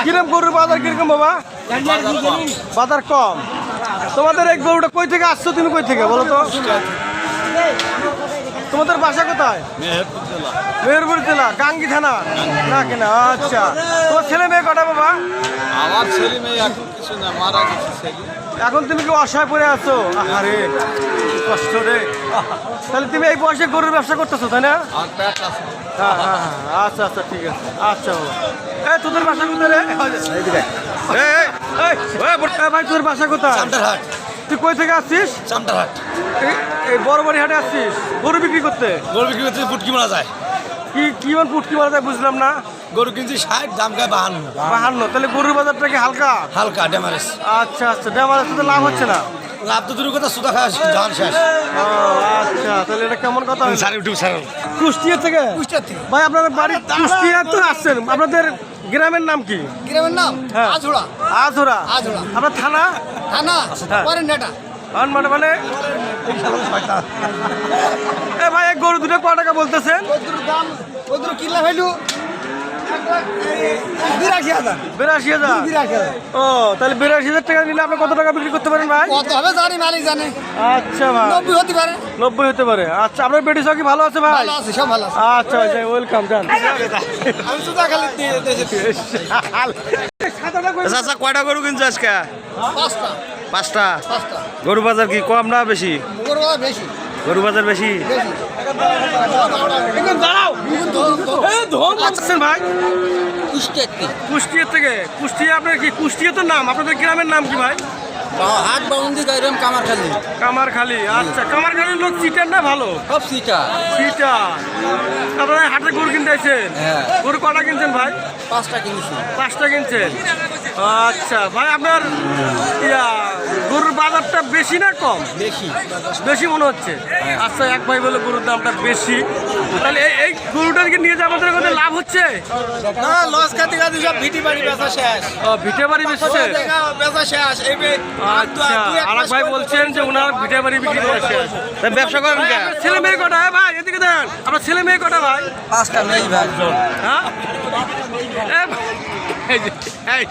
কিরকম গরুর বাজার কিরকম বাবা? বাজার কম। তোমাদের এই গরুটা কই থেকে আসছো, তুমি কই থেকে বলো তো? তোমাদের বাসা কোথায়? মেহেরপুর জেলা, গাঙ্গি থানা না কেনা? আচ্ছা, তোমার ছেলে মেয়ে কটা বাবা? আমার ছেলে মেয়ে এখন কিছু না, মারা গেছে ছেলে। এখন তুমি কি অসহায় পড়ে আছো? আরে কষ্ট রে। তাহলে তুমি এই বয়সে গরুর ব্যবসা করতেছো তাই না? আর পেট আছে। হ্যাঁ হ্যাঁ হ্যাঁ, আচ্ছা আচ্ছা ঠিক আছে। আচ্ছা বাবা, এই তোদের বাসা কোথায় রে? ভাই তোর বাসা কোথায়? চামটারহাট। তুই কই থেকে আসছিস? চামটারহাট। এই বড়বাড়ি হাটে আসছিস গরু বিক্রি করতে? গরু বিক্রি করতে ফুটকি মারা যায়। কি মান পুটকি মারা যায় বুঝলাম না। গরু কিনছি 60, দাম গায়ে 52। 52। তাহলে গরুর বাজারটা কি হালকা? হালকা ড্যামারেজ। আচ্ছা আচ্ছা, ড্যামারেজ তো লাভ হচ্ছে না। লাভ তো দূরের কথা, সুদা খাওয়া ধান শেষ। ও আচ্ছা, তাহলে এটা কেমন কথা? YouTube channel. কুষ্টিয়া থেকে? কুষ্টিয়া থেকে। ভাই আপনাদের বাড়ি কুষ্টিয়া তো আসছেন, আপনাদের গ্রামের নাম কি? গ্রামের নাম হ্যাঁ। আজোড়া। আজোড়া। আজোড়া। আপনার থানা? থানা পরেন নেটা। মানে এ ভাই এক গরু দুটো ক টাকা বলতেছেন? কদুর দাম কদুর কিলা হইলো 82,000। 82,000? ও তাহলে 82,000 টাকা নিলে আপনি কত টাকা বিক্রি করতে পারেন ভাই? কত হবে জানি মালিক জানে। আচ্ছা ভাই, 90 হতে পারে। 90 হতে পারে। আচ্ছা, আপনার বেটি সব কি ভালো আছে ভাই? ভালো আছে, সব ভালো আছে। আচ্ছা ভাই, ওয়েলকাম জান। আমি সুদা খালি দিয়ে আচ্ছা, কয়টা গরু কিনছো আজকে? পাঁচটা। 5টা। পাঁচটা। গরু বাজার কি কম না বেশি? গরু বাজার বেশি। গরু বাজার বেশি। দাঁড়াও। আসছেন ভাই কুষ্টিয়াতে। কুষ্টিয়া থেকে? কুষ্টিয়া আপনার কি কুষ্টিয়া তো নাম, আপনাদের গ্রামের নাম কি ভাই? হাট বাউন্দি গাইরাম কামারখালী। কামারখালী। আচ্ছা, কামারখালীর লোক চিটার না ভালো? সব সিটা। চিটার। আপনারা হাটে গরু কিনতে আইছেন? হ্যাঁ। গরু কটা কিনছেন ভাই? 5টা কিনেছি। 5টা কিনছেন? আচ্ছা ভাই, আপনার গরুর বাজারটা বেশি না কম? বেশি। বেশি মনে হচ্ছে। আচ্ছা, এক ভাই বলে গরুর দামটা বেশি। তাহলে এই গরুটাকে নিয়ে যাওয়া আমাদের মধ্যে লাভ হচ্ছে? না, লস খাতে খাতে সব ভিটি বাড়ি বেচা শেষ। ভিটে বাড়ি বেচছে? বেচা শেষ। আচ্ছা, আর এক ভাই বলছেন যে ওনার ভিটে বাড়ি বিক্রি করে শেষ। ব্যবসা করেন কে? ছেলে মেয়ে কটা? ভাই এদিকে দেন, আপনার ছেলে মেয়ে কটা ভাই? 5টা নেই ভাই। হ্যাঁ, এই যে, এই।